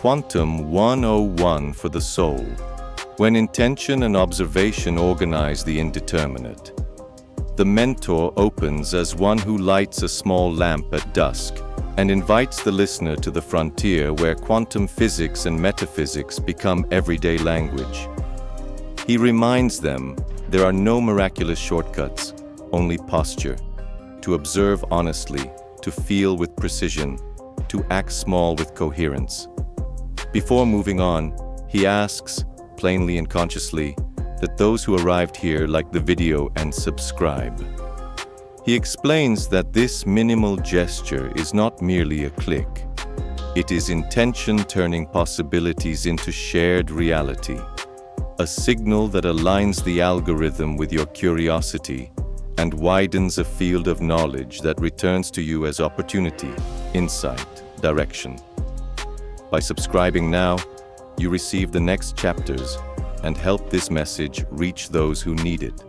Quantum 101 for the soul, when intention and observation organize the indeterminate. The mentor opens as one who lights a small lamp at dusk and invites the listener to the frontier where quantum physics and metaphysics become everyday language. He reminds them there are no miraculous shortcuts, only posture, to observe honestly, to feel with precision, to act small with coherence. Before moving on, he asks, plainly and consciously, that those who arrived here like the video and subscribe. He explains that this minimal gesture is not merely a click. It is intention turning possibilities into shared reality, a signal that aligns the algorithm with your curiosity and widens a field of knowledge that returns to you as opportunity, insight, direction. By subscribing now, you receive the next chapters and help this message reach those who need it.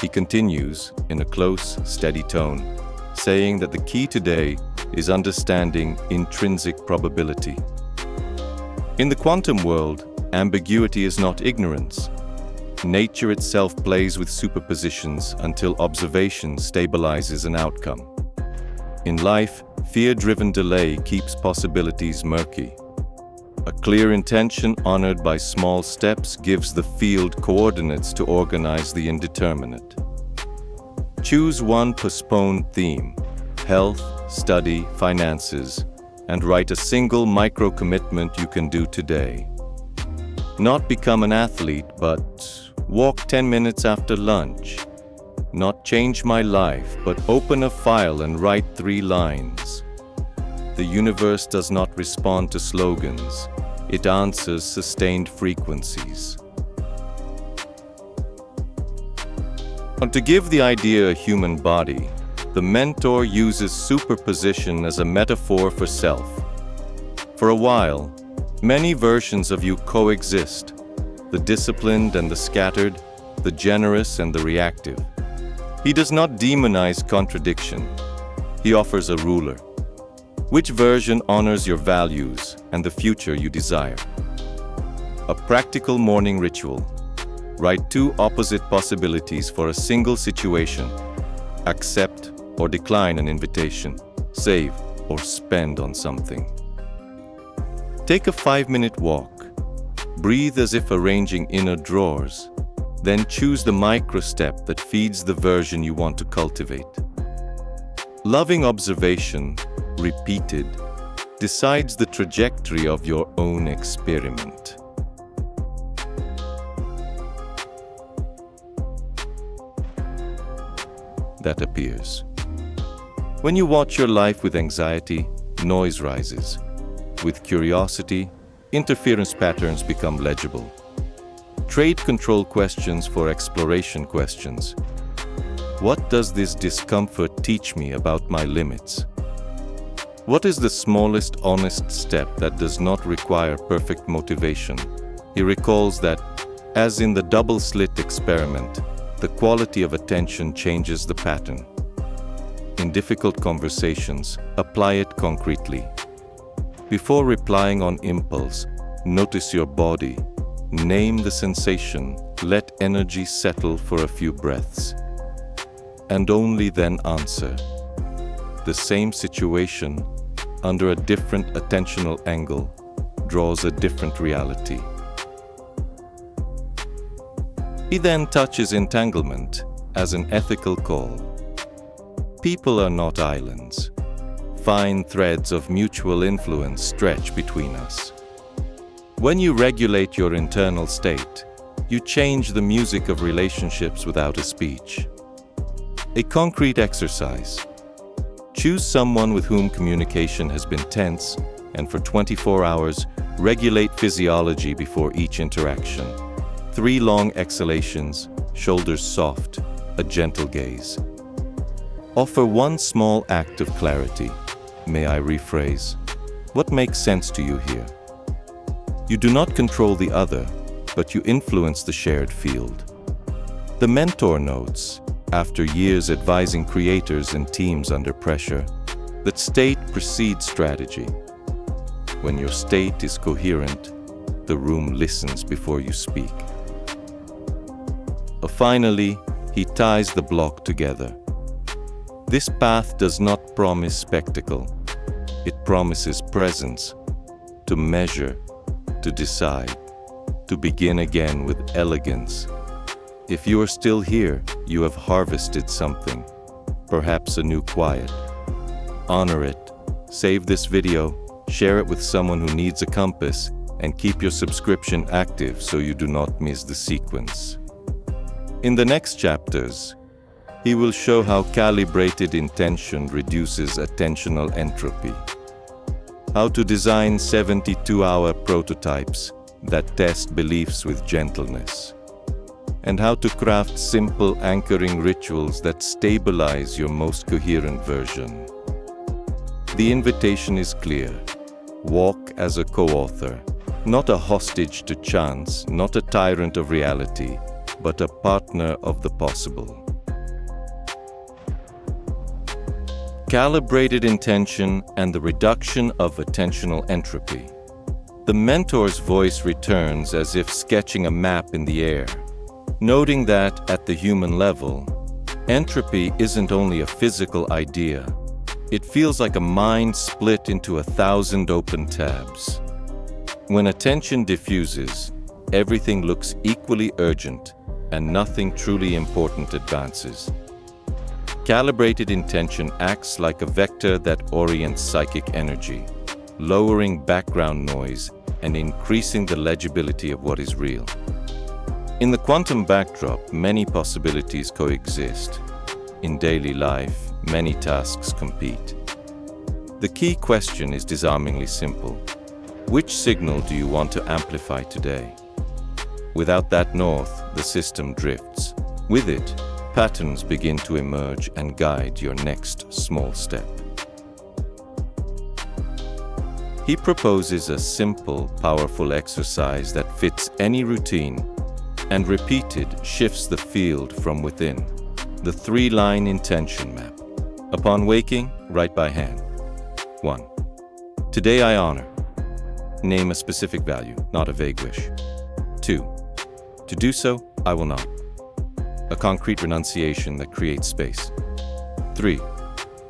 He continues in a close, steady tone, saying that the key today is understanding intrinsic probability. In the quantum world, ambiguity is not ignorance. Nature itself plays with superpositions until observation stabilizes an outcome. In life, fear-driven delay keeps possibilities murky. A clear intention honored by small steps gives the field coordinates to organize the indeterminate. Choose one postponed theme, health, study, finances, and write a single micro-commitment you can do today. Not become an athlete, but walk 10 minutes after lunch. Not change my life, but open a file and write 3 lines. The universe does not respond to slogans. It answers sustained frequencies. And to give the idea a human body, the mentor uses superposition as a metaphor for self. For a while, many versions of you coexist, the disciplined and the scattered, the generous and the reactive. He does not demonize contradiction. He offers a ruler. Which version honors your values and the future you desire? A practical morning ritual. Write 2 opposite possibilities for a single situation. Accept or decline an invitation. Save or spend on something. Take a 5-minute walk. Breathe as if arranging inner drawers. Then choose the micro step that feeds the version you want to cultivate. Loving observation, repeated, decides the trajectory of your own experiment. That appears. When you watch your life with anxiety, noise rises. With curiosity, interference patterns become legible. Trade control questions for exploration questions. What does this discomfort teach me about my limits? What is the smallest honest step that does not require perfect motivation? He recalls that, as in the double-slit experiment, the quality of attention changes the pattern. In difficult conversations, apply it concretely. Before replying on impulse, notice your body. Name the sensation, let energy settle for a few breaths. And only then answer. The same situation, under a different attentional angle, draws a different reality. He then touches entanglement as an ethical call. People are not islands. Fine threads of mutual influence stretch between us. When you regulate your internal state, you change the music of relationships without a speech. A concrete exercise. Choose someone with whom communication has been tense, and for 24 hours, regulate physiology before each interaction. 3 long exhalations, shoulders soft, a gentle gaze. Offer one small act of clarity. May I rephrase? What makes sense to you here? You do not control the other, but you influence the shared field. The mentor notes, after years advising creators and teams under pressure, that state precedes strategy. when your state is coherent, the room listens before you speak. Finally, he ties the block together. This path does not promise spectacle. It promises presence, to measure, to decide, to begin again with elegance. If you are still here, you have harvested something, perhaps a new quiet. Honor it. Save this video, share it with someone who needs a compass, and keep your subscription active so you do not miss the sequence. In the next chapters, he will show how calibrated intention reduces attentional entropy, how to design 72-hour prototypes that test beliefs with gentleness, and how to craft simple anchoring rituals that stabilize your most coherent version. The invitation is clear. Walk as a co-author, not a hostage to chance, not a tyrant of reality, but a partner of the possible. Calibrated intention and the reduction of attentional entropy. The mentor's voice returns as if sketching a map in the air, noting that, at the human level, entropy isn't only a physical idea. It feels like a mind split into 1,000 open tabs. When attention diffuses, everything looks equally urgent, and nothing truly important advances. Calibrated intention acts like a vector that orients psychic energy, lowering background noise and increasing the legibility of what is real. In the quantum backdrop, many possibilities coexist. In daily life, many tasks compete. The key question is disarmingly simple. Which signal do you want to amplify today? Without that north, the system drifts. With it, patterns begin to emerge and guide your next small step. He proposes a simple, powerful exercise that fits any routine and repeated shifts the field from within. The 3-line intention map. Upon waking, write by hand. 1. Today I honor. Name a specific value, not a vague wish. 2. To do so, I will not. A concrete renunciation that creates space. 3.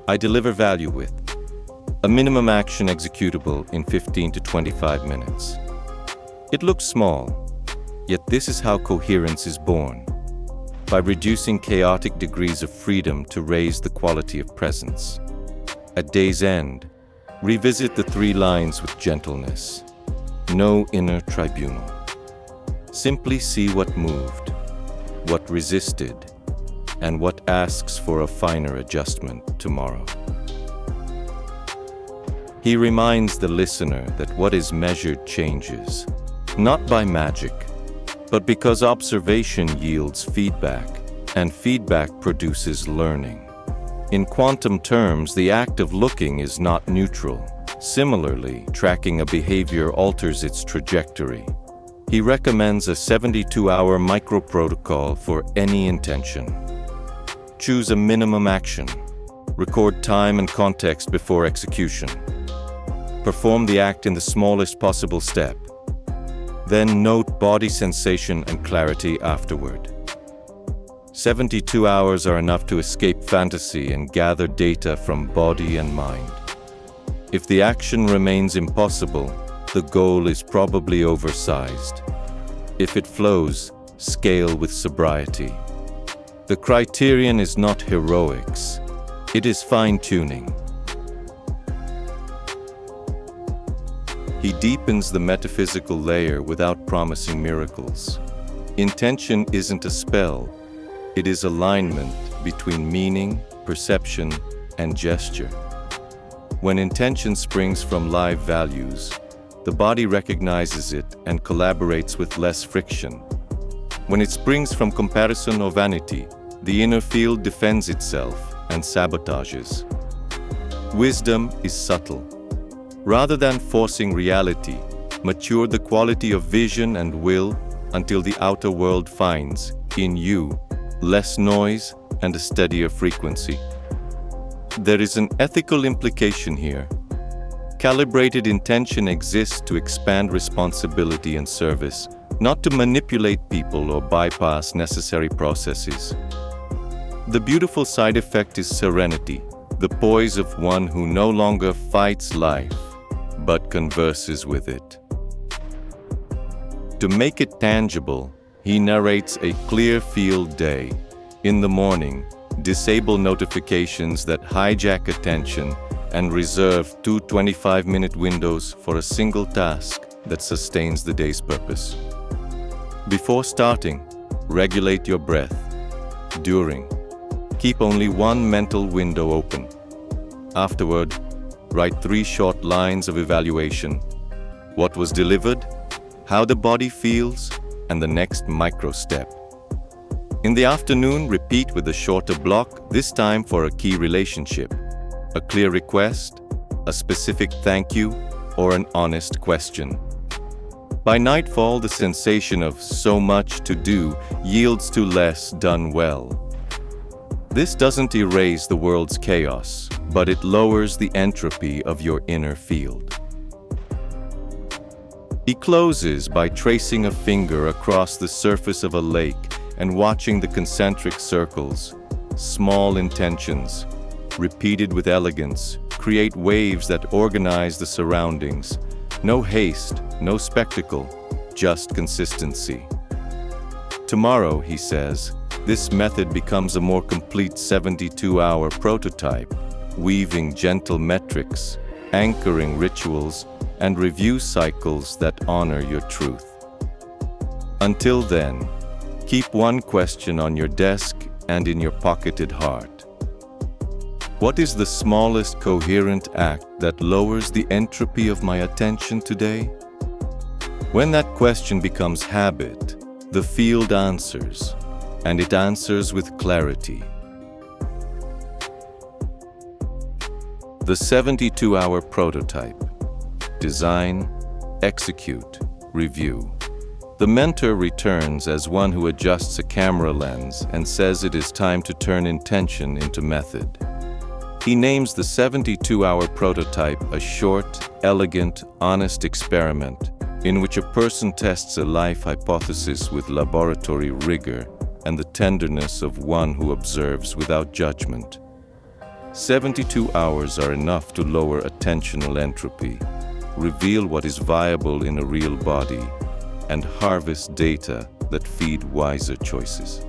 I deliver value with. A minimum action executable in 15 to 25 minutes. It looks small, yet this is how coherence is born. By reducing chaotic degrees of freedom to raise the quality of presence. At day's end, revisit the 3 lines with gentleness. No inner tribunal. Simply see what moved, what resisted, and what asks for a finer adjustment tomorrow. He reminds the listener that what is measured changes, not by magic, but because observation yields feedback, and feedback produces learning. In quantum terms, the act of looking is not neutral. Similarly, tracking a behavior alters its trajectory. He recommends a 72-hour microprotocol for any intention. Choose a minimum action. Record time and context before execution. Perform the act in the smallest possible step. Then note body sensation and clarity afterward. 72 hours are enough to escape fantasy and gather data from body and mind. If the action remains impossible, the goal is probably oversized. If it flows, scale with sobriety. The criterion is not heroics. It is fine-tuning. He deepens the metaphysical layer without promising miracles. Intention isn't a spell. It is alignment between meaning, perception, and gesture. When intention springs from live values, the body recognizes it and collaborates with less friction. When it springs from comparison or vanity, the inner field defends itself and sabotages. Wisdom is subtle. Rather than forcing reality, mature the quality of vision and will until the outer world finds, in you, less noise and a steadier frequency. There is an ethical implication here. Calibrated intention exists to expand responsibility and service, not to manipulate people or bypass necessary processes. The beautiful side effect is serenity, the poise of one who no longer fights life, but converses with it. To make it tangible, he narrates a clear field day. In the morning, disable notifications that hijack attention and reserve 2 25-minute windows for a single task that sustains the day's purpose. Before starting, regulate your breath. During, keep only one mental window open. Afterward, write 3 short lines of evaluation: what was delivered, how the body feels, and the next micro step. In the afternoon, repeat with a shorter block, this time for a key relationship, a clear request, a specific thank you, or an honest question. By nightfall, the sensation of so much to do yields to less done well. This doesn't erase the world's chaos, but it lowers the entropy of your inner field. He closes by tracing a finger across the surface of a lake and watching the concentric circles. Small intentions, repeated with elegance, create waves that organize the surroundings. No haste, no spectacle, just consistency. Tomorrow, he says, this method becomes a more complete 72-hour prototype, weaving gentle metrics, anchoring rituals, and review cycles that honor your truth. Until then, keep one question on your desk and in your pocketed heart. What is the smallest coherent act that lowers the entropy of my attention today? When that question becomes habit, the field answers, and it answers with clarity. The 72-hour prototype. Design, execute, review. The mentor returns as one who adjusts a camera lens and says it is time to turn intention into method. He names the 72-hour prototype a short, elegant, honest experiment in which a person tests a life hypothesis with laboratory rigor and the tenderness of one who observes without judgment. 72 hours are enough to lower attentional entropy, reveal what is viable in a real body, and harvest data that feed wiser choices.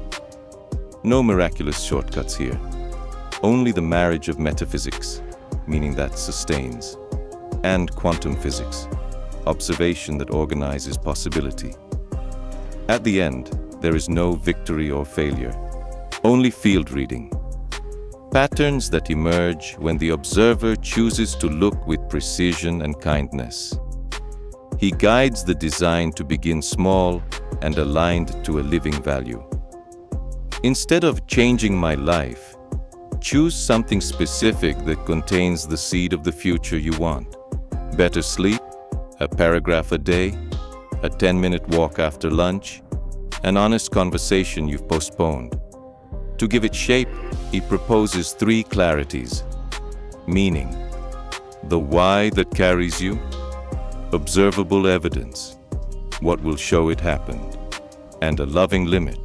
No miraculous shortcuts here. Only the marriage of metaphysics, meaning that sustains, and quantum physics, observation that organizes possibility. At the end, there is no victory or failure, only field reading. Patterns that emerge when the observer chooses to look with precision and kindness. He guides the design to begin small and aligned to a living value. Instead of changing my life, choose something specific that contains the seed of the future you want. Better sleep, a paragraph a day, a 10-minute walk after lunch, an honest conversation you've postponed. To give it shape, he proposes 3 clarities: meaning, the why that carries you, observable evidence, what will show it happened, and a loving limit,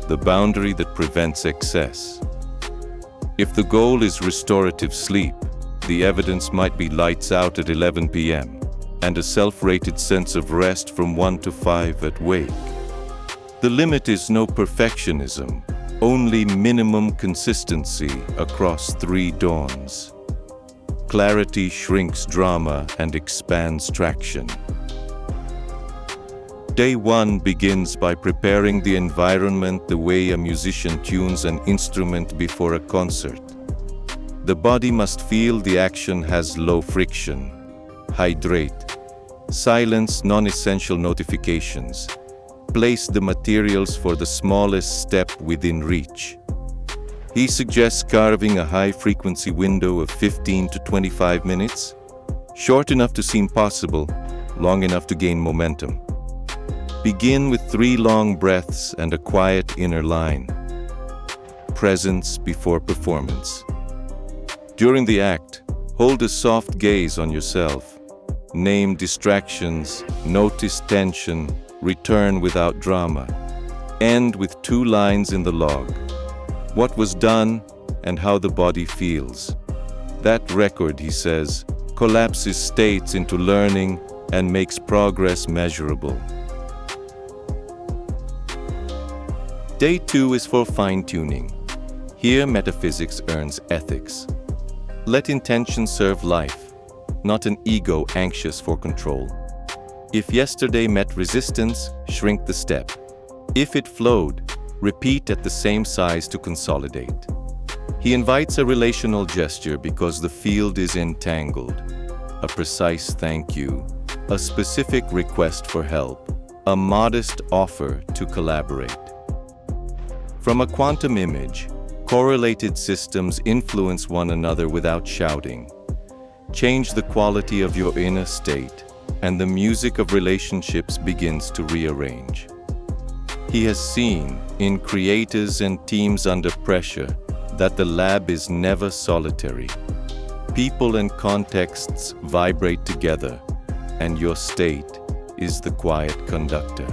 the boundary that prevents excess. If the goal is restorative sleep, the evidence might be lights out at 11 p.m. and a self-rated sense of rest from 1 to 5 at wake. The limit is no perfectionism, only minimum consistency across 3 dawns. Clarity shrinks drama and expands traction. Day 1 begins by preparing the environment the way a musician tunes an instrument before a concert. The body must feel the action has low friction. Hydrate. Silence non-essential notifications. Place the materials for the smallest step within reach. He suggests carving a high-frequency window of 15 to 25 minutes, short enough to seem possible, long enough to gain momentum. Begin with 3 long breaths and a quiet inner line. Presence before performance. During the act, Hold a soft gaze on yourself. Name distractions, notice tension, return without drama. End with 2 lines in the log. What was done and how the body feels. That record, he says, collapses states into learning and makes progress measurable. Day 2 is for fine-tuning. Here, metaphysics earns ethics. Let intention serve life, not an ego anxious for control. If yesterday met resistance, shrink the step. If it flowed, repeat at the same size to consolidate. He invites a relational gesture because the field is entangled. A precise thank you, a specific request for help, a modest offer to collaborate. From a quantum image, correlated systems influence one another without shouting. Change the quality of your inner state, and the music of relationships begins to rearrange. He has seen, in creators and teams under pressure, that the lab is never solitary. People and contexts vibrate together, and your state is the quiet conductor.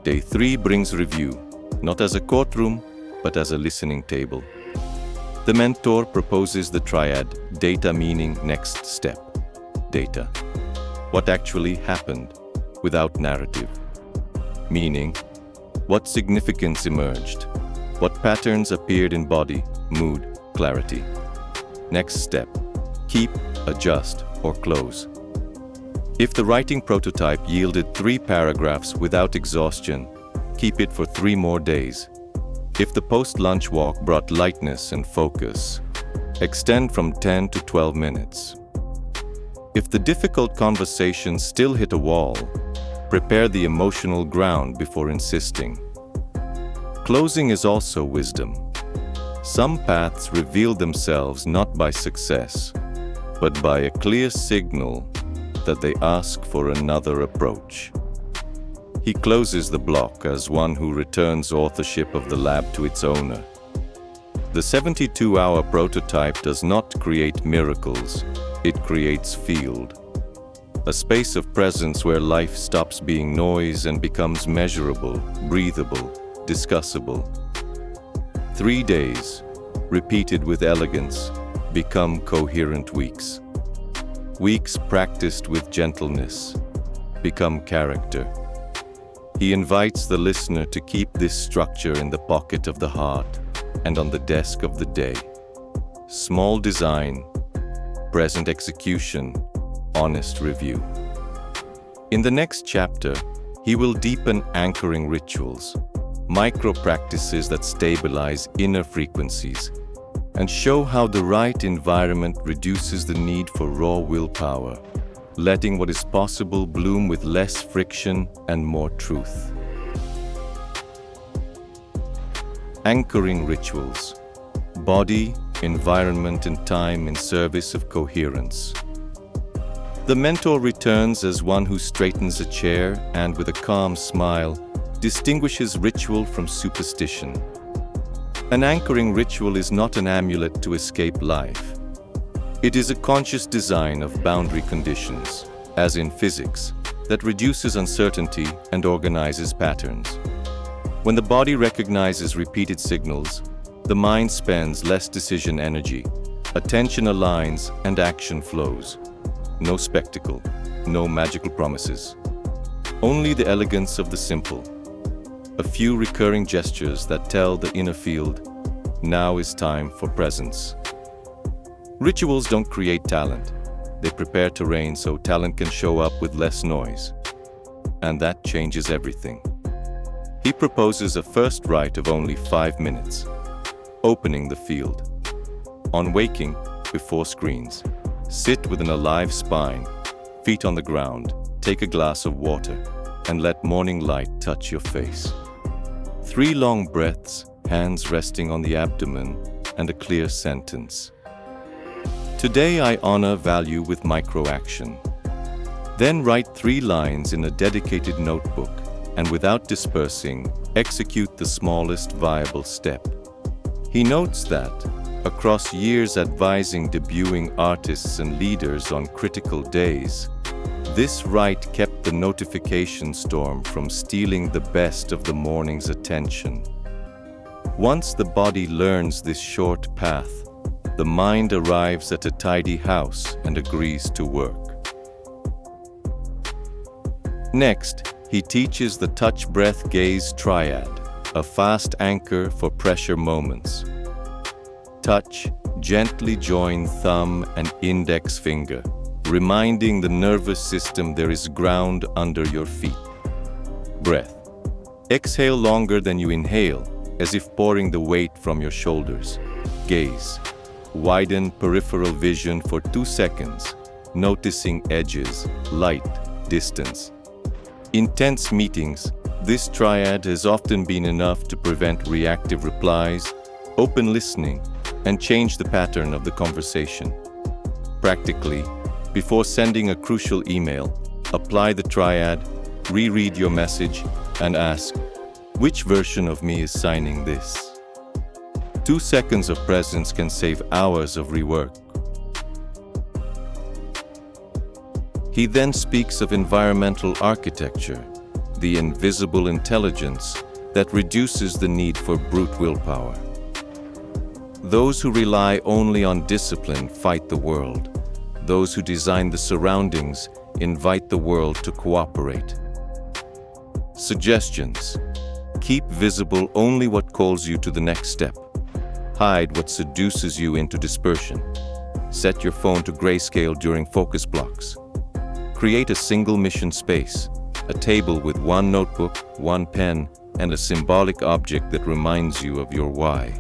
Day 3 brings review, not as a courtroom, but as a listening table. The mentor proposes the triad, data meaning next step. Data. What actually happened, without narrative. Meaning, what significance emerged? What patterns appeared in body, mood, clarity? Next step. Keep, adjust, or close. If the writing prototype yielded 3 paragraphs without exhaustion, keep it for 3 more days. If the post-lunch walk brought lightness and focus, extend from 10 to 12 minutes. If the difficult conversation still hit a wall, prepare the emotional ground before insisting. Closing is also wisdom. Some paths reveal themselves not by success, but by a clear signal that they ask for another approach. He closes the block as one who returns authorship of the lab to its owner. The 72-hour prototype does not create miracles, it creates field. A space of presence where life stops being noise and becomes measurable, breathable, discussable. 3 days, repeated with elegance, become coherent weeks. Weeks practiced with gentleness become character. He invites the listener to keep this structure in the pocket of the heart and on the desk of the day. Small design, present execution, honest review. In the next chapter, he will deepen anchoring rituals, micro practices that stabilize inner frequencies, and show how the right environment reduces the need for raw willpower, letting what is possible bloom with less friction and more truth. Anchoring rituals. Body, environment, and time in service of coherence. The mentor returns as one who straightens a chair and, with a calm smile, distinguishes ritual from superstition. An anchoring ritual is not an amulet to escape life. It is a conscious design of boundary conditions, as in physics, that reduces uncertainty and organizes patterns. When the body recognizes repeated signals, the mind spends less decision energy, attention aligns, and action flows. No spectacle, no magical promises. Only the elegance of the simple. A few recurring gestures that tell the inner field, now is time for presence. Rituals don't create talent. They prepare terrain so talent can show up with less noise. And that changes everything. He proposes a first rite of only 5 minutes, opening the field. On waking, before screens, sit with an alive spine, feet on the ground, take a glass of water, and let morning light touch your face. 3 long breaths, hands resting on the abdomen, and a clear sentence. Today I honor value with micro-action. Then write 3 lines in a dedicated notebook, and without dispersing, execute the smallest viable step. He notes that, Across years advising debuting artists and leaders on critical days, this rite kept the notification storm from stealing the best of the morning's attention. Once the body learns this short path, the mind arrives at a tidy house and agrees to work. Next, he teaches the touch-breath-gaze triad, a fast anchor for pressure moments. Touch, gently join thumb and index finger, reminding the nervous system there is ground under your feet. Breath. Exhale longer than you inhale, as if pouring the weight from your shoulders. Gaze. Widen peripheral vision for 2 seconds, noticing edges, light, distance. In tense meetings, this triad has often been enough to prevent reactive replies, open listening, and change the pattern of the conversation. Practically, before sending a crucial email, apply the triad, reread your message, and ask, which version of me is signing this? 2 seconds of presence can save hours of rework. He then speaks of environmental architecture, the invisible intelligence that reduces the need for brute willpower. Those who rely only on discipline fight the world. Those who design the surroundings invite the world to cooperate. Suggestions. Keep visible only what calls you to the next step. Hide what seduces you into dispersion. Set your phone to grayscale during focus blocks. Create a single mission space, a table with one notebook, one pen, and a symbolic object that reminds you of your why.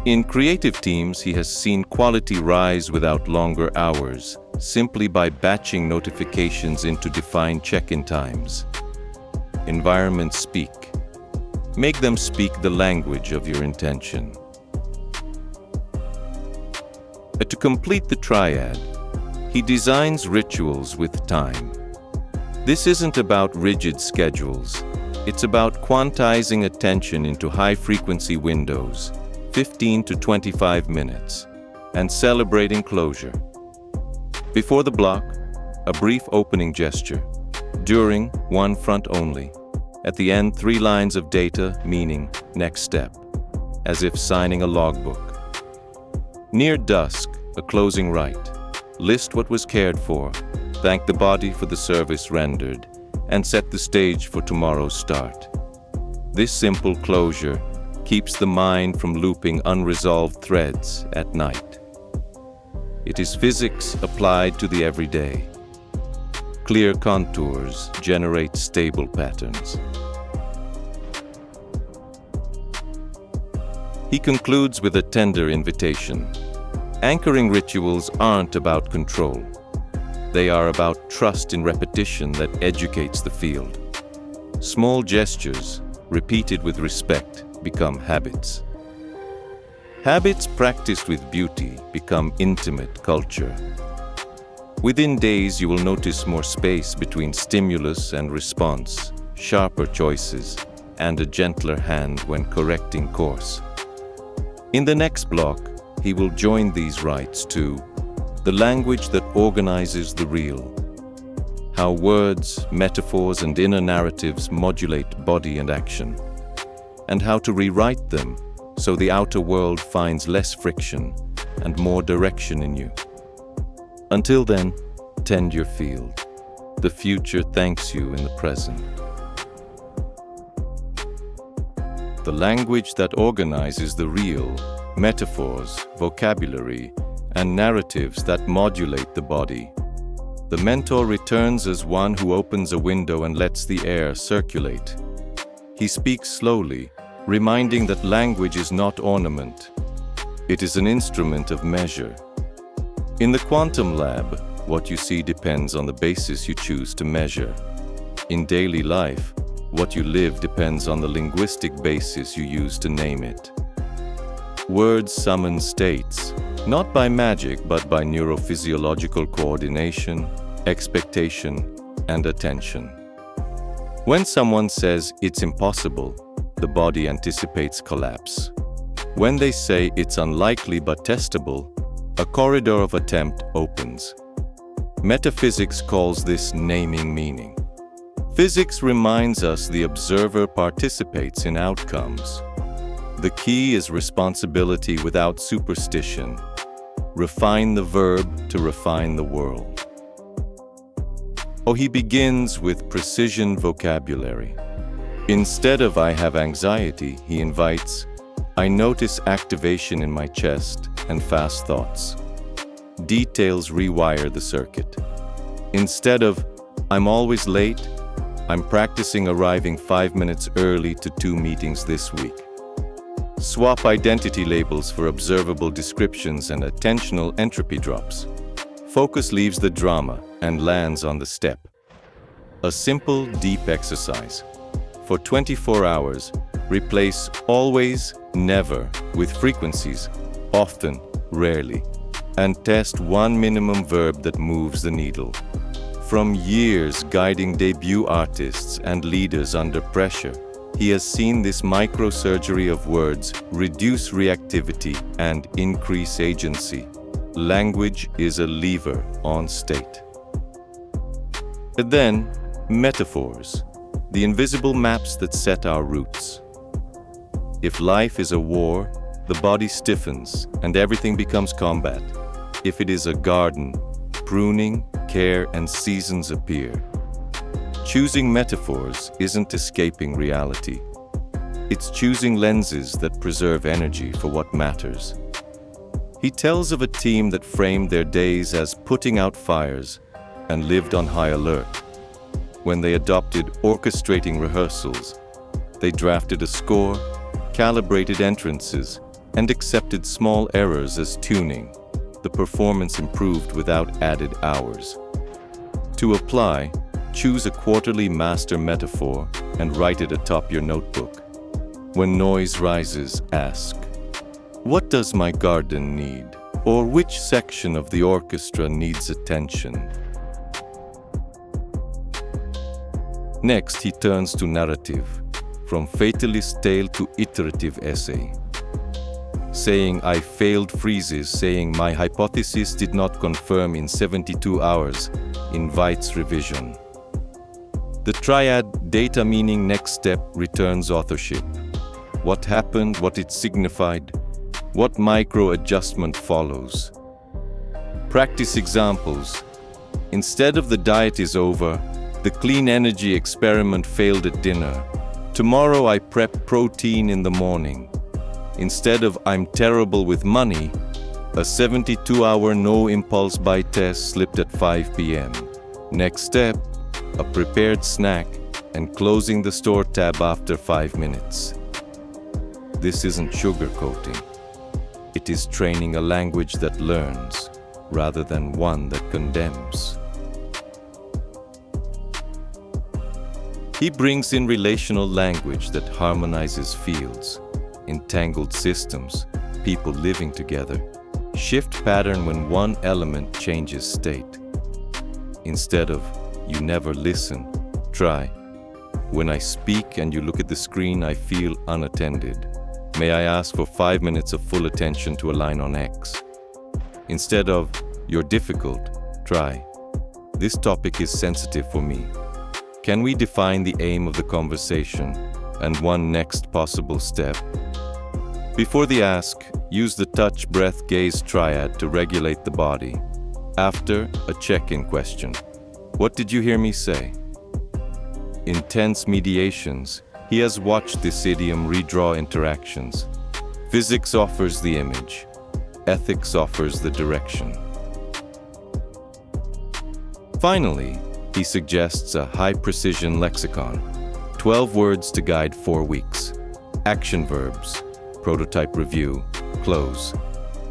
In creative teams, he has seen quality rise without longer hours, simply by batching notifications into defined check-in times. Environments speak. Make them speak the language of your intention. To complete the triad, he designs rituals with time. This isn't about rigid schedules. It's about quantizing attention into high-frequency windows, 15 to 25 minutes, and celebrating closure. Before the block, a brief opening gesture. During, one front only. At the end, 3 lines of data, meaning next step, as if signing a logbook. Near dusk, a closing rite. List what was cared for, thank the body for the service rendered, and set the stage for tomorrow's start. This simple closure keeps the mind from looping unresolved threads at night. It is physics applied to the everyday. Clear contours generate stable patterns. He concludes with a tender invitation. Anchoring rituals aren't about control. They are about trust in repetition that educates the field. Small gestures, repeated with respect, become habits. Habits practiced with beauty become intimate culture. Within days, you will notice more space between stimulus and response, sharper choices, and a gentler hand when correcting course. In the next block, he will join these rites to the language that organizes the real, how words, metaphors, and inner narratives modulate body and action, and how to rewrite them so the outer world finds less friction and more direction in you. Until then, tend your field. The future thanks you in the present. The language that organizes the real, metaphors, vocabulary, and narratives that modulate the body. The mentor returns as one who opens a window and lets the air circulate. He speaks slowly, reminding that language is not ornament. It is an instrument of measure. In the quantum lab, what you see depends on the basis you choose to measure. In daily life, what you live depends on the linguistic basis you use to name it. Words summon states, not by magic but by neurophysiological coordination, expectation, and attention. When someone says it's impossible, the body anticipates collapse. When they say it's unlikely but testable, a corridor of attempt opens. Metaphysics calls this naming meaning. Physics reminds us the observer participates in outcomes. The key is responsibility without superstition. Refine the verb to refine the world. He begins with precision vocabulary. Instead of "I have anxiety," he invites, "I notice activation in my chest and fast thoughts." Details rewire the circuit. Instead of "I'm always late," "I'm practicing arriving 5 minutes early to 2 meetings this week." Swap identity labels for observable descriptions and attentional entropy drops. Focus leaves the drama and lands on the step. A simple, deep exercise. For 24 hours, replace always, never with frequencies, often, rarely, and test one minimum verb that moves the needle. From years guiding debut artists and leaders under pressure, he has seen this microsurgery of words reduce reactivity and increase agency. Language is a lever on state. And then, metaphors, the invisible maps that set our routes. If life is a war, the body stiffens and everything becomes combat. If it is a garden, pruning, care, and seasons appear. Choosing metaphors isn't escaping reality. It's choosing lenses that preserve energy for what matters. He tells of a team that framed their days as putting out fires and lived on high alert. When they adopted orchestrating rehearsals, they drafted a score, calibrated entrances, and accepted small errors as tuning. The performance improved without added hours. To apply, choose a quarterly master metaphor and write it atop your notebook. When noise rises, ask, "What does my garden need?" Or which section of the orchestra needs attention? Next, he turns to narrative, from fatalist tale to iterative essay. Saying "I failed" freezes, saying "my hypothesis did not confirm in 72 hours" invites revision. The triad data meaning next step returns authorship. What happened, what it signified, what micro-adjustment follows. Practice examples. Instead of "the diet is over," "the clean energy experiment failed at dinner." Tomorrow I prep protein in the morning. Instead of "I'm terrible with money," a 72-hour no impulse buy test slipped at 5 p.m. Next step, a prepared snack and closing the store tab after 5 minutes. This isn't sugarcoating. It is training a language that learns rather than one that condemns. He brings in relational language that harmonizes fields, entangled systems, people living together. Shift pattern when one element changes state. Instead of "you never listen," try, "When I speak and you look at the screen, I feel unattended. May I ask for 5 minutes of full attention to align on X?" Instead of "You're difficult," try, "This topic is sensitive for me. Can we define the aim of the conversation and one next possible step?" Before the ask, use the touch, breath, gaze triad to regulate the body. After, a check-in question. "What did you hear me say?" In tense mediations, he has watched this idiom redraw interactions. Physics offers the image. Ethics offers the direction. Finally, he suggests a high-precision lexicon. 12 words to guide 4 weeks. Action verbs, prototype review, close.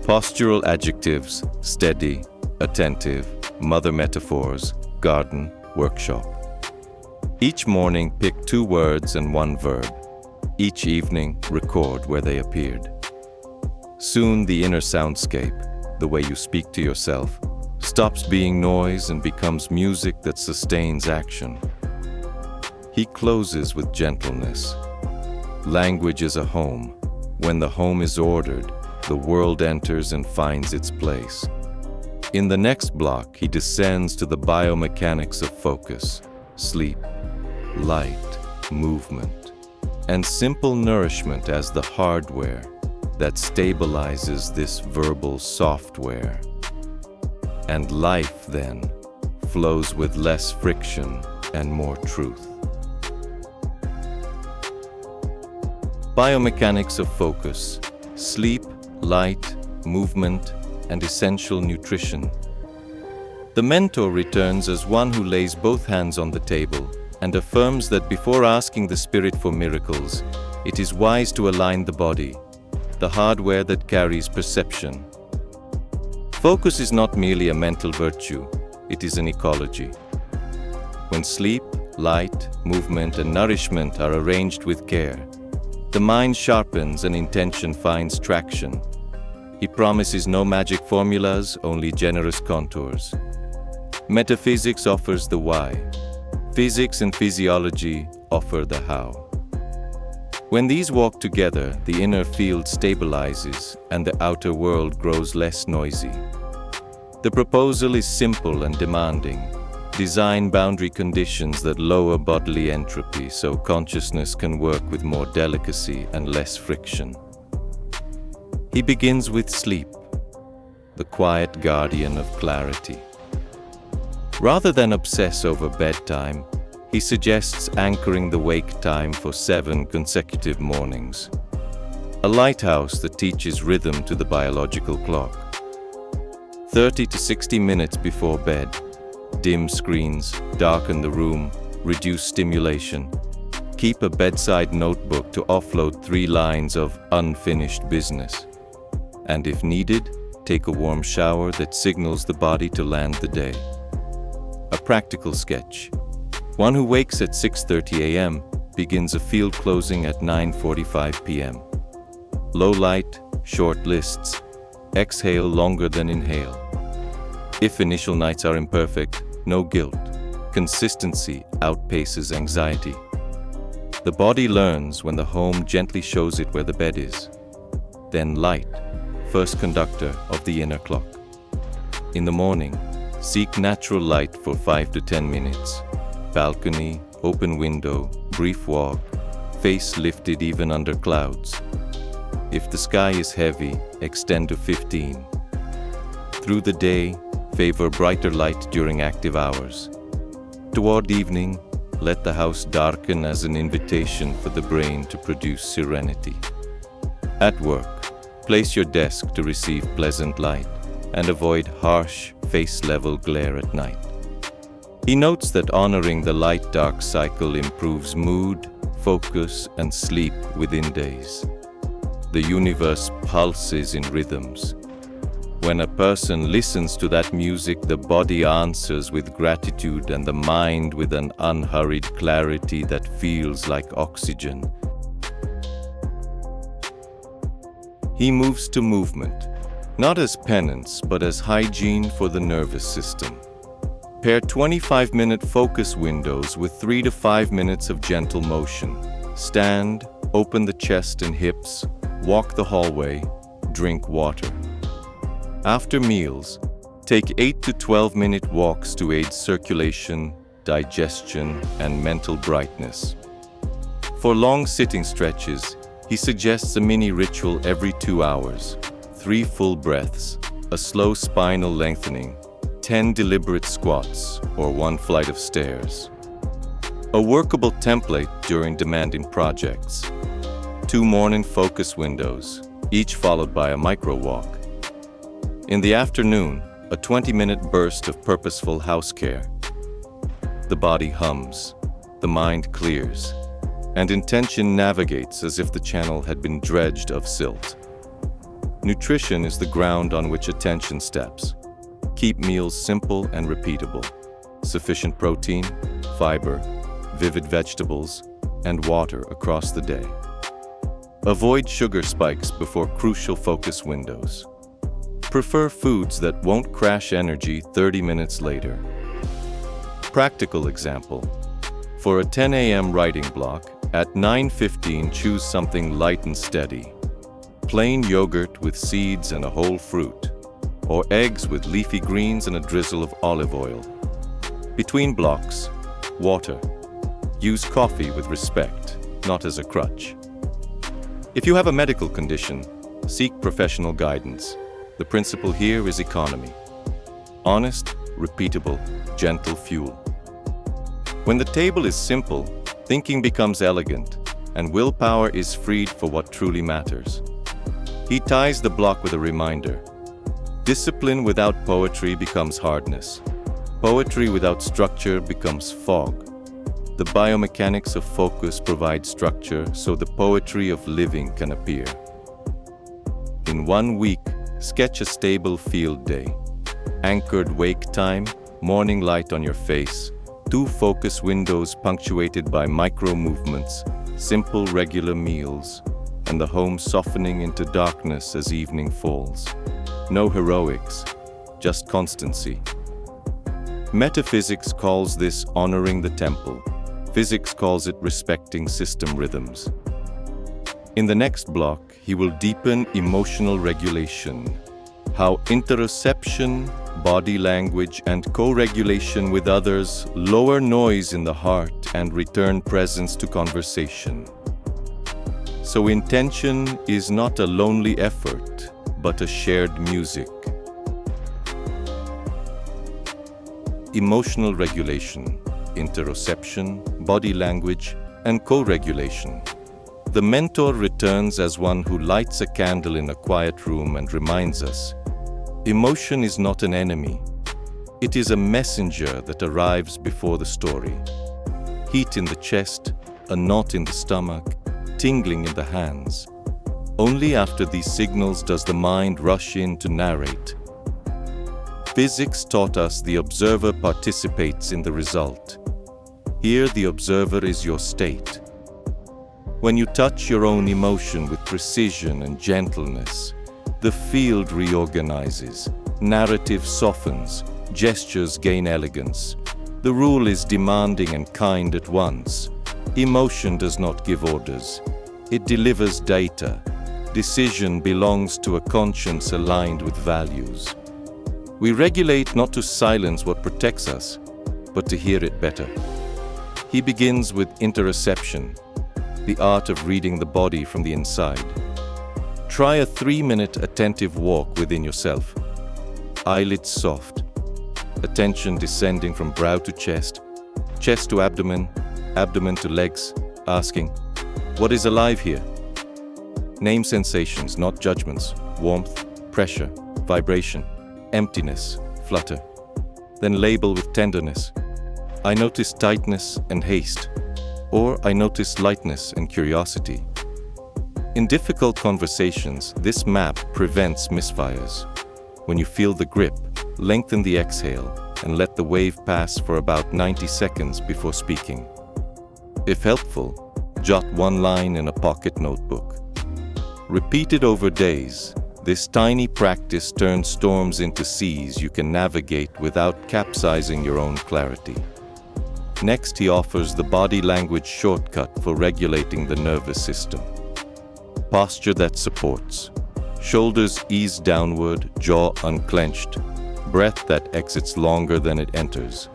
Postural adjectives, steady, attentive, mother metaphors, garden, workshop. Each morning, pick 2 words and 1 verb. Each evening, record where they appeared. Soon the inner soundscape, the way you speak to yourself, stops being noise and becomes music that sustains action. He closes with gentleness. Language is a home. When the home is ordered, the world enters and finds its place. In the next block, he descends to the biomechanics of focus, sleep, light, movement, and simple nourishment as the hardware that stabilizes this verbal software. And life, then, flows with less friction and more truth. Biomechanics of focus, sleep, light, movement, and essential nutrition. The mentor returns as one who lays both hands on the table and affirms that before asking the spirit for miracles, it is wise to align the body, the hardware that carries perception. Focus is not merely a mental virtue, it is an ecology. When sleep, light, movement, and nourishment are arranged with care, the mind sharpens and intention finds traction. He promises no magic formulas, only generous contours. Metaphysics offers the why. Physics and physiology offer the how. When these walk together, the inner field stabilizes and the outer world grows less noisy. The proposal is simple and demanding. Design boundary conditions that lower bodily entropy so consciousness can work with more delicacy and less friction. He begins with sleep, the quiet guardian of clarity. Rather than obsess over bedtime, he suggests anchoring the wake time for 7 consecutive mornings. A lighthouse that teaches rhythm to the biological clock. 30 to 60 minutes before bed. Dim screens, darken the room, reduce stimulation. Keep a bedside notebook to offload 3 lines of unfinished business. And if needed, take a warm shower that signals the body to land the day. A practical sketch. One who wakes at 6:30 a.m. begins a field closing at 9:45 p.m. Low light, short lists. Exhale longer than inhale. If initial nights are imperfect, no guilt. Consistency outpaces anxiety. The body learns when the home gently shows it where the bed is. Then light, first conductor of the inner clock. In the morning, seek natural light for 5 to 10 minutes. Balcony, open window, brief walk, face lifted even under clouds. If the sky is heavy, extend to 15. Through the day, favor brighter light during active hours. Toward evening, let the house darken as an invitation for the brain to produce serenity. At work, place your desk to receive pleasant light and avoid harsh, face-level glare at night. He notes that honoring the light-dark cycle improves mood, focus, and sleep within days. The universe pulses in rhythms. When a person listens to that music, the body answers with gratitude and the mind with an unhurried clarity that feels like oxygen. He moves to movement, not as penance, but as hygiene for the nervous system. Pair 25-minute focus windows with 3 to 5 minutes of gentle motion. Stand, open the chest and hips, walk the hallway, drink water. After meals, take 8 to 12-minute walks to aid circulation, digestion, and mental brightness. For long sitting stretches, he suggests a mini ritual every 2 hours, 3 full breaths, a slow spinal lengthening, 10 deliberate squats, or 1 flight of stairs. A workable template during demanding projects. 2 morning focus windows, each followed by a micro walk. In the afternoon, a 20-minute burst of purposeful house care. The body hums, the mind clears, and intention navigates as if the channel had been dredged of silt. Nutrition is the ground on which attention steps. Keep meals simple and repeatable. Sufficient protein, fiber, vivid vegetables, and water across the day. Avoid sugar spikes before crucial focus windows. Prefer foods that won't crash energy 30 minutes later. Practical example. For a 10 a.m. writing block, at 9:15 choose something light and steady. plain yogurt with seeds and a whole fruit, or eggs with leafy greens and a drizzle of olive oil. Between blocks, water. Use coffee with respect, not as a crutch. If you have a medical condition, seek professional guidance. The principle here is economy. Honest, repeatable, gentle fuel. When the table is simple, thinking becomes elegant, and willpower is freed for what truly matters. He ties the block with a reminder. Discipline without poetry becomes hardness. Poetry without structure becomes fog. The biomechanics of focus provides structure so the poetry of living can appear. In 1 week, sketch a stable field day. Anchored wake time, morning light on your face, 2 focus windows punctuated by micro movements, simple regular meals, and the home softening into darkness as evening falls. No heroics, just constancy. Metaphysics calls this honoring the temple. Physics calls it respecting system rhythms. In the next block, he will deepen emotional regulation, how interoception, body language, and co-regulation with others lower noise in the heart and return presence to conversation. So intention is not a lonely effort, but a shared music. Emotional regulation, interoception, body language, and co-regulation. The mentor returns as one who lights a candle in a quiet room and reminds us, emotion is not an enemy. It is a messenger that arrives before the story. Heat in the chest, a knot in the stomach, tingling in the hands. Only after these signals does the mind rush in to narrate. Physics taught us the observer participates in the result. Here, the observer is your state. When you touch your own emotion with precision and gentleness, the field reorganizes, narrative softens, gestures gain elegance. The rule is demanding and kind at once. Emotion does not give orders. It delivers data. Decision belongs to a conscience aligned with values. We regulate not to silence what protects us, but to hear it better. He begins with interoception, the art of reading the body from the inside. Try a 3-minute attentive walk within yourself. Eyelids soft, attention descending from brow to chest to abdomen, abdomen to legs, asking, what is alive here? Name sensations, not judgments, warmth, pressure, vibration, emptiness, flutter. Then label with tenderness. I notice tightness and haste, or I notice lightness and curiosity. In difficult conversations, this map prevents misfires. When you feel the grip, lengthen the exhale and let the wave pass for about 90 seconds before speaking. If helpful, jot 1 line in a pocket notebook. Repeated over days, this tiny practice turns storms into seas you can navigate without capsizing your own clarity. Next, he offers the body language shortcut for regulating the nervous system. Posture that supports. Shoulders ease downward, jaw unclenched. Breath that exits longer than it enters.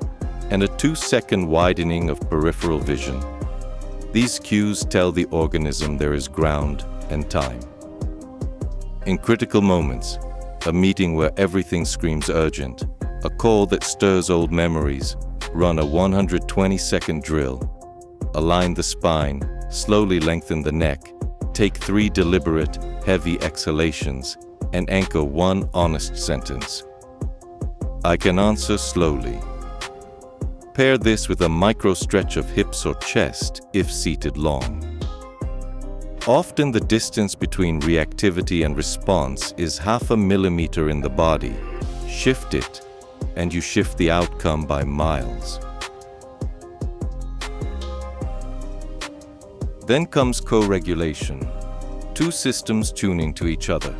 And a 2-second widening of peripheral vision. These cues tell the organism there is ground and time. In critical moments, a meeting where everything screams urgent, a call that stirs old memories, run a 120-second drill. Align the spine, slowly lengthen the neck, take 3 deliberate, heavy exhalations, and anchor 1 honest sentence. I can answer slowly. Pair this with a micro stretch of hips or chest if seated long. Often the distance between reactivity and response is 0.5 millimeter in the body. Shift it, and you shift the outcome by miles. Then comes co-regulation, 2 systems tuning to each other.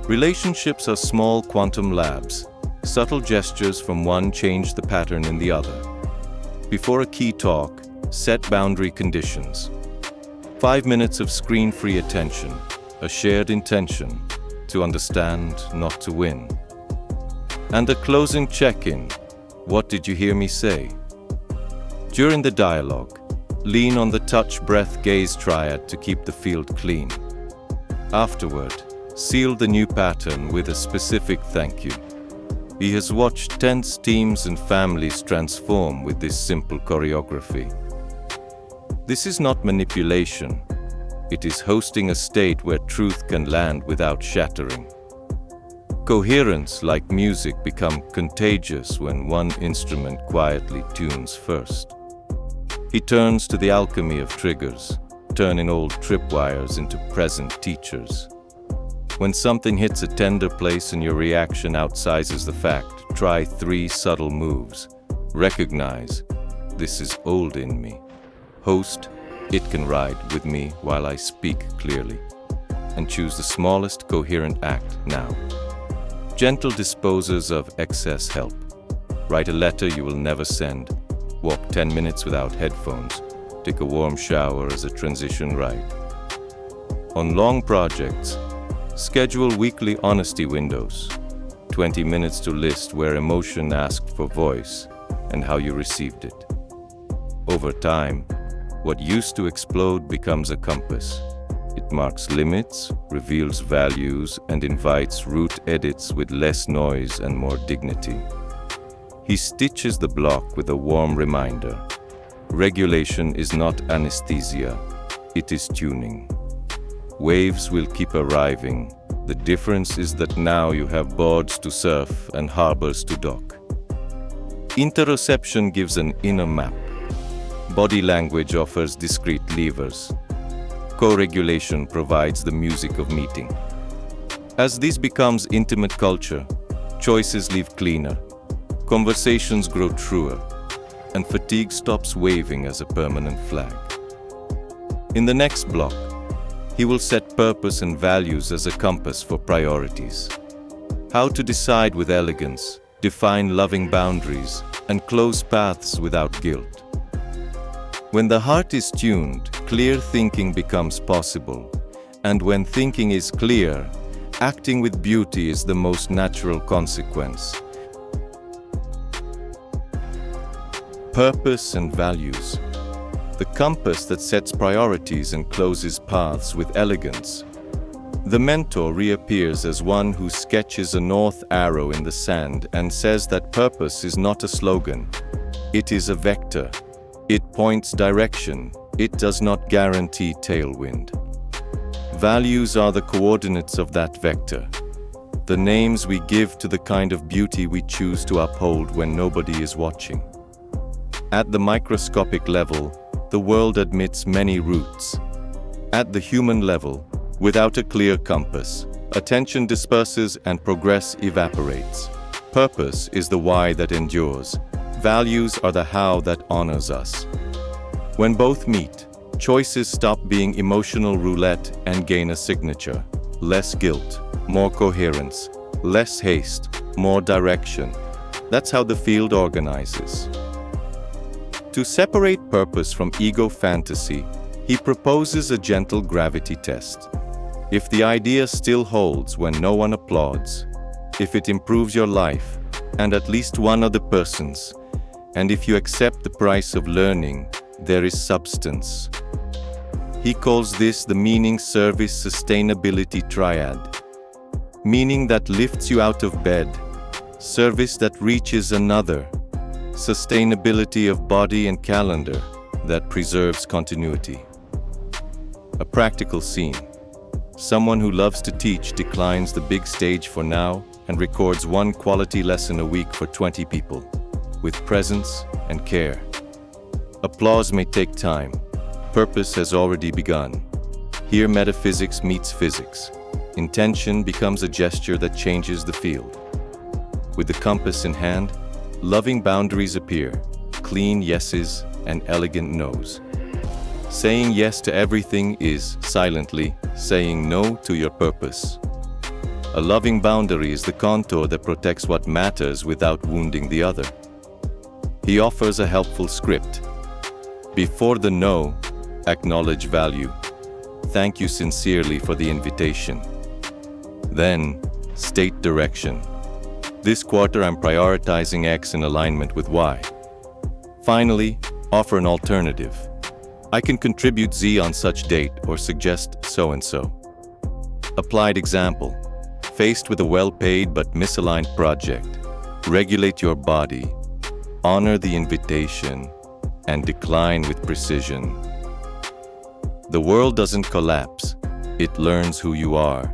Relationships are small quantum labs. Subtle gestures from one change the pattern in the other. Before a key talk, set boundary conditions. 5 minutes of screen-free attention, a shared intention to understand, not to win. And a closing check-in. What did you hear me say? During the dialogue, lean on the touch, breath, gaze triad to keep the field clean. Afterward, seal the new pattern with a specific thank you. He has watched tense teams and families transform with this simple choreography. This is not manipulation. It is hosting a state where truth can land without shattering. Coherence, like music, becomes contagious when one instrument quietly tunes first. He turns to the alchemy of triggers, turning old tripwires into present teachers. When something hits a tender place and your reaction outsizes the fact, try 3 subtle moves. Recognize, this is old in me. Host, it can ride with me while I speak clearly. And choose the smallest coherent act now. Gentle disposers of excess help. Write a letter you will never send. Walk 10 minutes without headphones. Take a warm shower as a transition ride. On long projects, schedule weekly honesty windows. 20 minutes to list where emotion asked for voice and how you received it. Over time, what used to explode becomes a compass. It marks limits, reveals values, and invites root edits with less noise and more dignity. He stitches the block with a warm reminder. Regulation is not anesthesia, it is tuning. Waves will keep arriving. The difference is that now you have boards to surf and harbors to dock. Interoception gives an inner map. Body language offers discrete levers. Co-regulation provides the music of meeting. As this becomes intimate culture, choices leave cleaner, conversations grow truer, and fatigue stops waving as a permanent flag. In the next block, he will set purpose and values as a compass for priorities. How to decide with elegance, define loving boundaries, and close paths without guilt. When the heart is tuned, clear thinking becomes possible. And when thinking is clear, acting with beauty is the most natural consequence. Purpose and values. The compass that sets priorities and closes paths with elegance. The mentor reappears as one who sketches a north arrow in the sand and says that purpose is not a slogan. It is a vector. It points direction. It does not guarantee tailwind. Values are the coordinates of that vector. The names we give to the kind of beauty we choose to uphold when nobody is watching. At the microscopic level, the world admits many routes. At the human level, without a clear compass, attention disperses and progress evaporates. Purpose is the why that endures. Values are the how that honors us. When both meet, choices stop being emotional roulette and gain a signature. Less guilt, more coherence. Less haste, more direction. That's how the field organizes. To separate purpose from ego fantasy, he proposes a gentle gravity test. If the idea still holds when no one applauds, if it improves your life and at least one other person's, and if you accept the price of learning, there is substance. He calls this the meaning, service, sustainability triad. Meaning that lifts you out of bed, service that reaches another, sustainability of body and calendar that preserves continuity. A practical scene. Someone who loves to teach declines the big stage for now and records one quality lesson a week for 20 people, with presence and care. Applause may take time. Purpose has already begun. Here metaphysics meets physics. Intention becomes a gesture that changes the field. With the compass in hand, loving boundaries appear, clean yeses and elegant nos. Saying yes to everything is, silently, saying no to your purpose. A loving boundary is the contour that protects what matters without wounding the other. He offers a helpful script. Before the no, acknowledge value. thank you sincerely for the invitation. Then, state direction. This quarter I'm prioritizing X in alignment with Y. Finally, offer an alternative. I can contribute Z on such date or suggest so-and-so. Applied example. Faced with a well-paid but misaligned project, regulate your body, honor the invitation, and decline with precision. The world doesn't collapse, it learns who you are.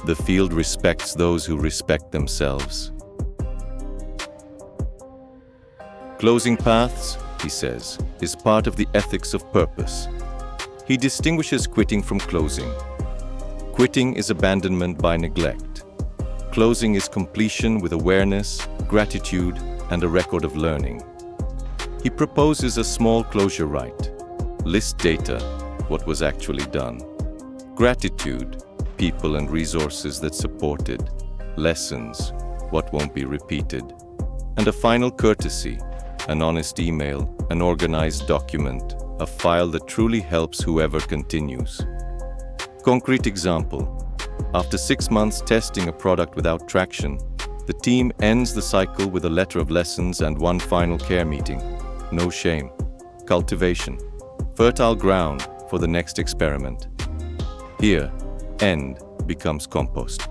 The field respects those who respect themselves. Closing paths, he says, is part of the ethics of purpose. He distinguishes quitting from closing. Quitting is abandonment by neglect. Closing is completion with awareness, gratitude, and a record of learning. He proposes a small closure right. List data, what was actually done. Gratitude, people and resources that supported. Lessons, what won't be repeated. And a final courtesy, an honest email, an organized document, a file that truly helps whoever continues. Concrete example. After 6 months testing a product without traction, the team ends the cycle with a letter of lessons and one final care meeting. No shame. Cultivation. Fertile ground for the next experiment. Here, end becomes compost.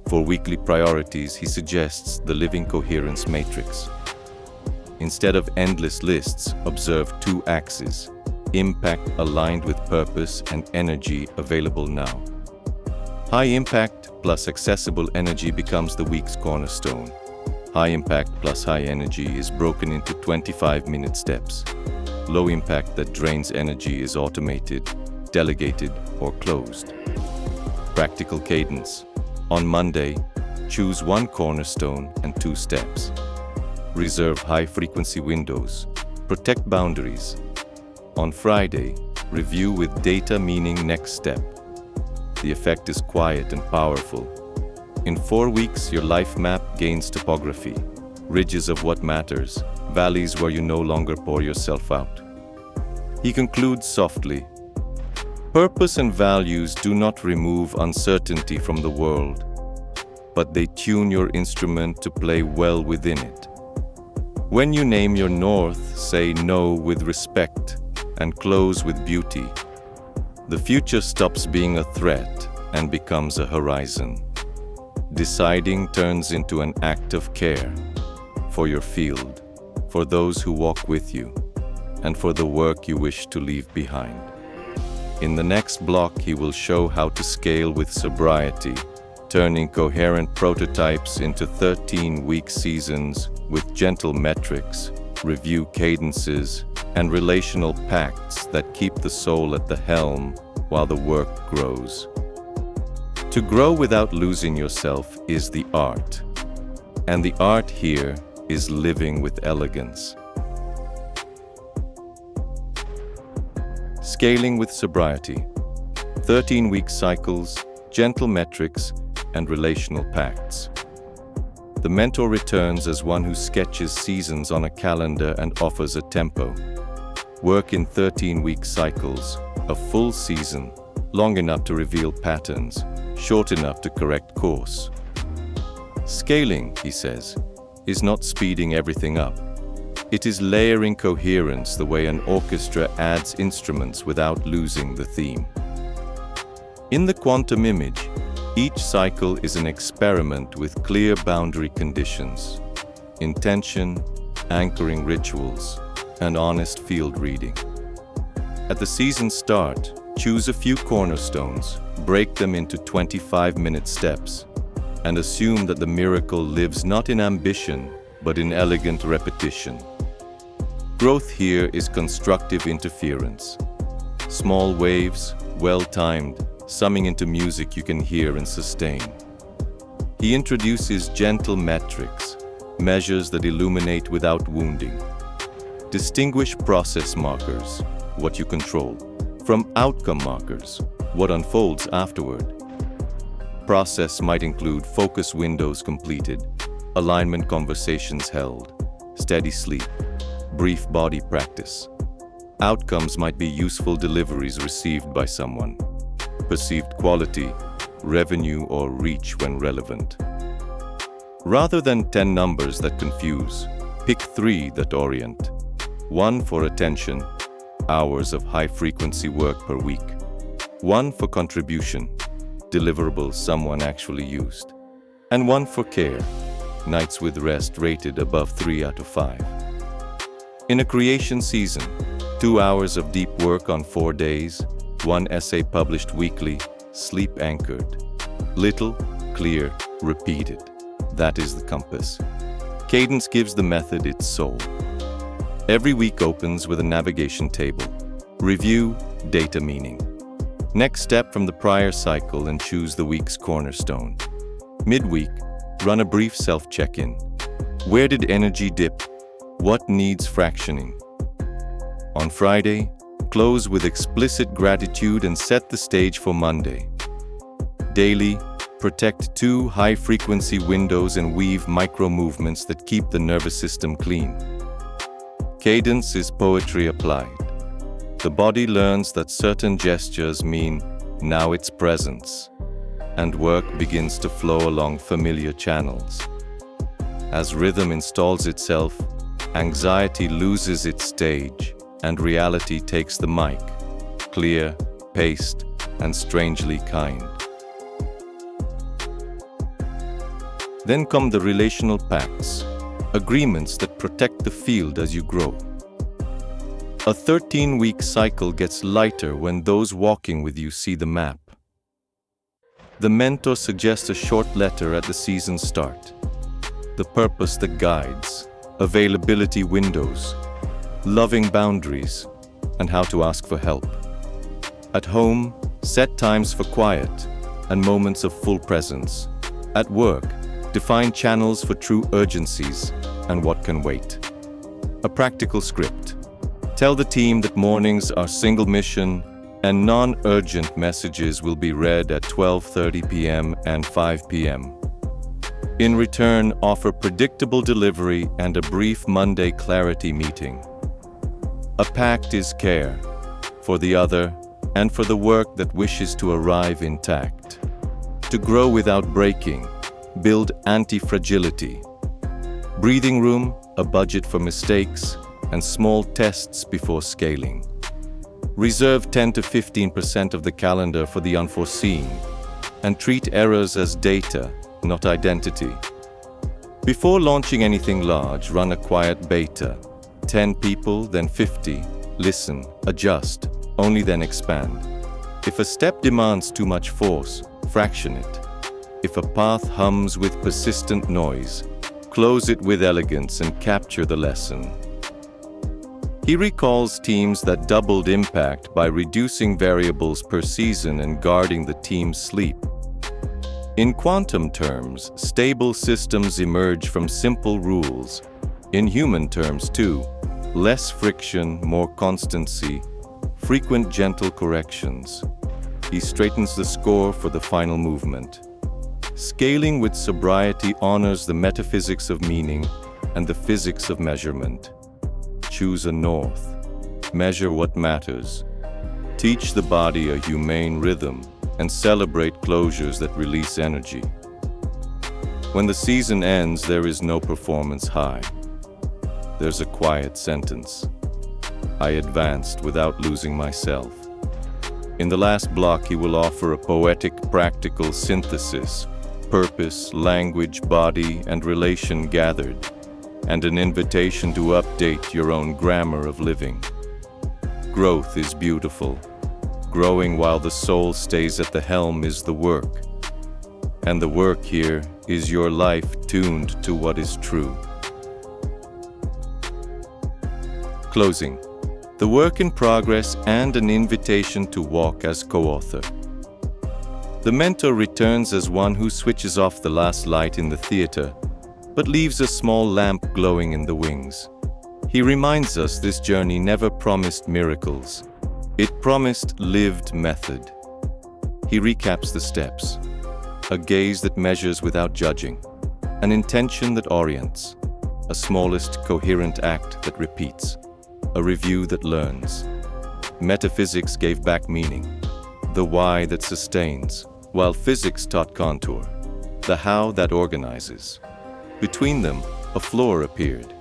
For weekly priorities, he suggests the living coherence matrix. Instead of endless lists, observe 2 axes. Impact aligned with purpose and energy available now. High impact plus accessible energy becomes the week's cornerstone. High impact plus high energy is broken into 25-minute steps. Low impact that drains energy is automated, delegated, or closed. Practical cadence. On Monday, choose 1 cornerstone and 2 steps. Reserve high-frequency windows. Protect boundaries. On Friday, review with data meaning next step. The effect is quiet and powerful. In 4 weeks, your life map gains topography, ridges of what matters, valleys where you no longer pour yourself out. He concludes softly, purpose and values do not remove uncertainty from the world, but they tune your instrument to play well within it. When you name your north, say no with respect and close with beauty. The future stops being a threat and becomes a horizon. Deciding turns into an act of care for your field, for those who walk with you, and for the work you wish to leave behind. In the next block, he will show how to scale with sobriety, turning coherent prototypes into 13-week seasons with gentle metrics, review cadences, and relational pacts that keep the soul at the helm while the work grows. To grow without losing yourself is the art, and the art here is living with elegance. Scaling with sobriety, 13-week cycles, gentle metrics, and relational pacts. The mentor returns as one who sketches seasons on a calendar and offers a tempo. Work in 13-week cycles, a full season, long enough to reveal patterns, short enough to correct course. Scaling, he says, is not speeding everything up. It is layering coherence the way an orchestra adds instruments without losing the theme. In the quantum image, each cycle is an experiment with clear boundary conditions, intention, anchoring rituals, and honest field reading. At the season start, choose a few cornerstones, break them into 25-minute steps, and assume that the miracle lives not in ambition, but in elegant repetition. Growth here is constructive interference. Small waves, well-timed, summing into music you can hear and sustain. He introduces gentle metrics, measures that illuminate without wounding. Distinguish process markers, what you control, from outcome markers, what unfolds afterward. Process might include focus windows completed, alignment conversations held, steady sleep, brief body practice. Outcomes might be useful deliveries received by someone, perceived quality, revenue, or reach when relevant. Rather than 10 numbers that confuse, pick 3 that orient. 1 for attention, hours of high-frequency work per week. 1 for contribution, deliverables someone actually used. And 1 for care, nights with rest rated above 3 out of 5. In a creation season, 2 hours of deep work on 4 days, 1 essay published weekly, sleep anchored. Little, clear, repeated. That is the compass. Cadence gives the method its soul. Every week opens with a navigation table. Review, data meaning. Next step from the prior cycle and choose the week's cornerstone. Midweek, run a brief self-check-in. Where did energy dip? What needs fractioning? On Friday, close with explicit gratitude and set the stage for Monday. Daily, protect 2 high-frequency windows and weave micro-movements that keep the nervous system clean. Cadence is poetry applied. The body learns that certain gestures mean now its presence, and work begins to flow along familiar channels. As rhythm installs itself, anxiety loses its stage, and reality takes the mic, clear, paced, and strangely kind. Then come the relational pacts, agreements that protect the field as you grow. A 13-week cycle gets lighter when those walking with you see the map. The mentor suggests a short letter at the season's start. The purpose that guides, availability windows, loving boundaries, and how to ask for help. At home, set times for quiet and moments of full presence. At work, define channels for true urgencies and what can wait. A practical script. Tell the team that mornings are single mission and non-urgent messages will be read at 12:30 p.m. and 5 p.m. In return, offer predictable delivery and a brief Monday clarity meeting. A pact is care for the other and for the work that wishes to arrive intact. To grow without breaking, build anti-fragility. Breathing room, a budget for mistakes, and small tests before scaling. Reserve 10 to 15% of the calendar for the unforeseen, and treat errors as data, not identity. Before launching anything large, run a quiet beta. 10 people, then 50. Listen, adjust, only then expand. If a step demands too much force, fraction it. If a path hums with persistent noise, close it with elegance and capture the lesson. He recalls teams that doubled impact by reducing variables per season and guarding the team's sleep. In quantum terms, stable systems emerge from simple rules. In human terms too, less friction, more constancy, frequent gentle corrections. He straightens the score for the final movement. Scaling with sobriety honors the metaphysics of meaning and the physics of measurement. Choose a north. Measure what matters. Teach the body a humane rhythm and celebrate closures that release energy. When the season ends, there is no performance high. There's a quiet sentence. I advanced without losing myself. In the last block, he will offer a poetic, practical synthesis, purpose, language, body, and relation gathered, and an invitation to update your own grammar of living. Growth is beautiful. Growing while the soul stays at the helm is the work. And the work here is your life tuned to what is true. Closing. The work in progress and an invitation to walk as co-author. The mentor returns as one who switches off the last light in the theater, but leaves a small lamp glowing in the wings. He reminds us this journey never promised miracles. It promised lived method. He recaps the steps. A gaze that measures without judging. An intention that orients. A smallest coherent act that repeats. a review that learns. Metaphysics gave back meaning, the why that sustains, while physics taught contour, the how that organizes. Between them, a floor appeared.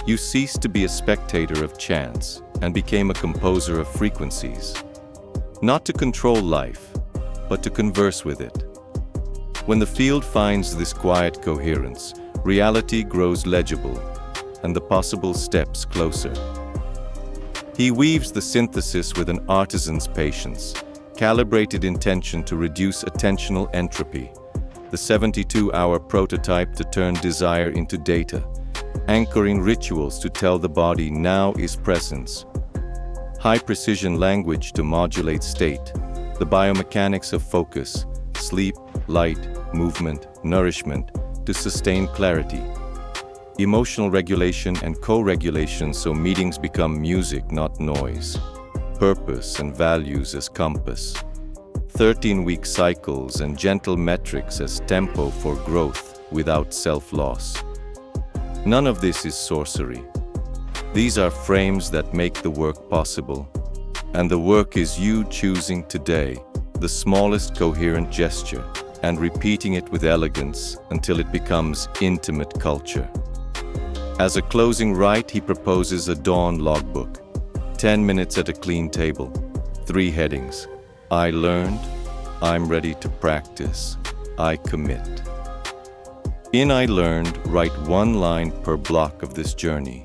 You ceased to be a spectator of chance and became a composer of frequencies. Not to control life, but to converse with it. When the field finds this quiet coherence, reality grows legible, and the possible steps closer. He weaves the synthesis with an artisan's patience, calibrated intention to reduce attentional entropy, the 72-hour prototype to turn desire into data, anchoring rituals to tell the body now is presence, high-precision language to modulate state, the biomechanics of focus, sleep, light, movement, nourishment to sustain clarity, emotional regulation and co-regulation so meetings become music, not noise, purpose and values as compass, 13-week cycles and gentle metrics as tempo for growth without self-loss. None of this is sorcery. These are frames that make the work possible, and the work is you choosing today the smallest coherent gesture and repeating it with elegance until it becomes intimate culture. As a closing rite, he proposes a dawn logbook, 10 minutes at a clean table, 3 headings. I learned, I'm ready to practice, I commit. In I learned, write 1 line per block of this journey.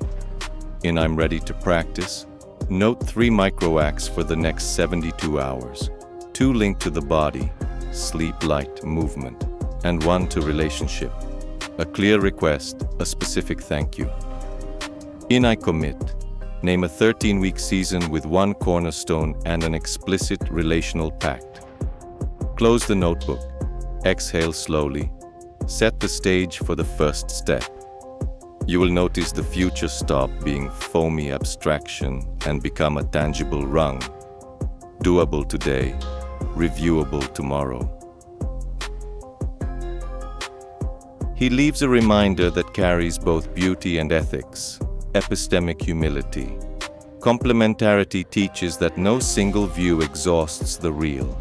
In I'm ready to practice, note 3 microacts for the next 72 hours, 2 linked to the body, sleep, light, movement, and 1 to relationship. A clear request, a specific thank you. In I commit, name a 13-week season with 1 cornerstone and an explicit relational pact. Close the notebook, exhale slowly, set the stage for the first step. You will notice the future stop being foamy abstraction and become a tangible rung. Doable today, reviewable tomorrow. He leaves a reminder that carries both beauty and ethics, epistemic humility. Complementarity teaches that no single view exhausts the real.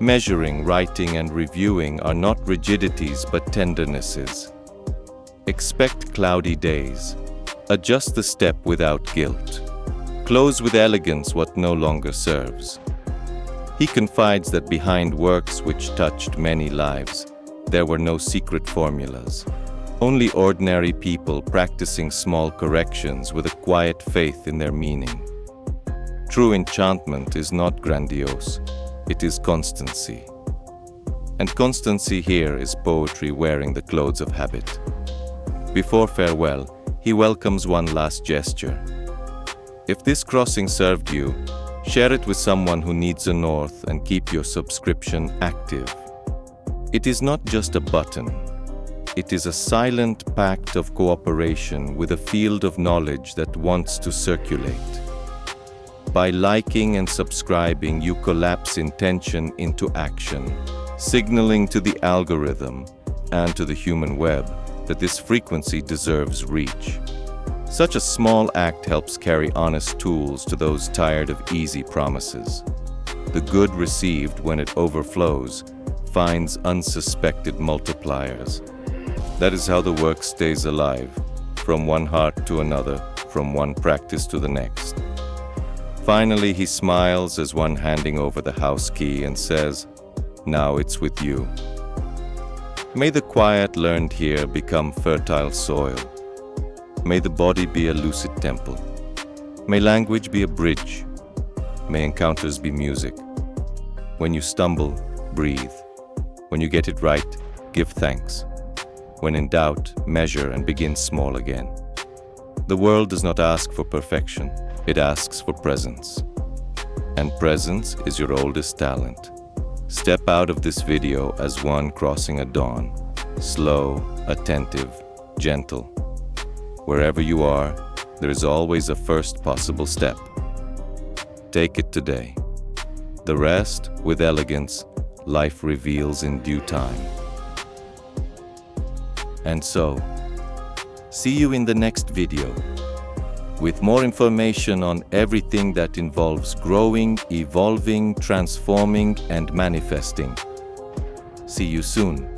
Measuring, writing, and reviewing are not rigidities but tendernesses. Expect cloudy days. Adjust the step without guilt. Close with elegance what no longer serves. He confides that behind works which touched many lives, there were no secret formulas. Only ordinary people practicing small corrections with a quiet faith in their meaning. True enchantment is not grandiose, it is constancy. And constancy here is poetry wearing the clothes of habit. Before farewell, he welcomes 1 last gesture. If this crossing served you, share it with someone who needs a north and keep your subscription active. It is not just a button. It is a silent pact of cooperation with a field of knowledge that wants to circulate. By liking and subscribing, you collapse intention into action, signaling to the algorithm and to the human web that this frequency deserves reach. Such a small act helps carry honest tools to those tired of easy promises. The good received when it overflows finds unsuspected multipliers. That is how the work stays alive, from one heart to another, from one practice to the next. Finally, he smiles as one handing over the house key and says, "Now it's with you." May the quiet learned here become fertile soil. May the body be a lucid temple. May language be a bridge. May encounters be music. When you stumble, breathe. When you get it right, give thanks. When in doubt, measure and begin small again. The world does not ask for perfection, it asks for presence. And presence is your oldest talent. Step out of this video as one crossing a dawn, slow, attentive, gentle. Wherever you are, there is always a first possible step. Take it today. The rest, with elegance, life reveals in due time. And so, see you in the next video. with more information on everything that involves growing, evolving, transforming, and manifesting. See you soon.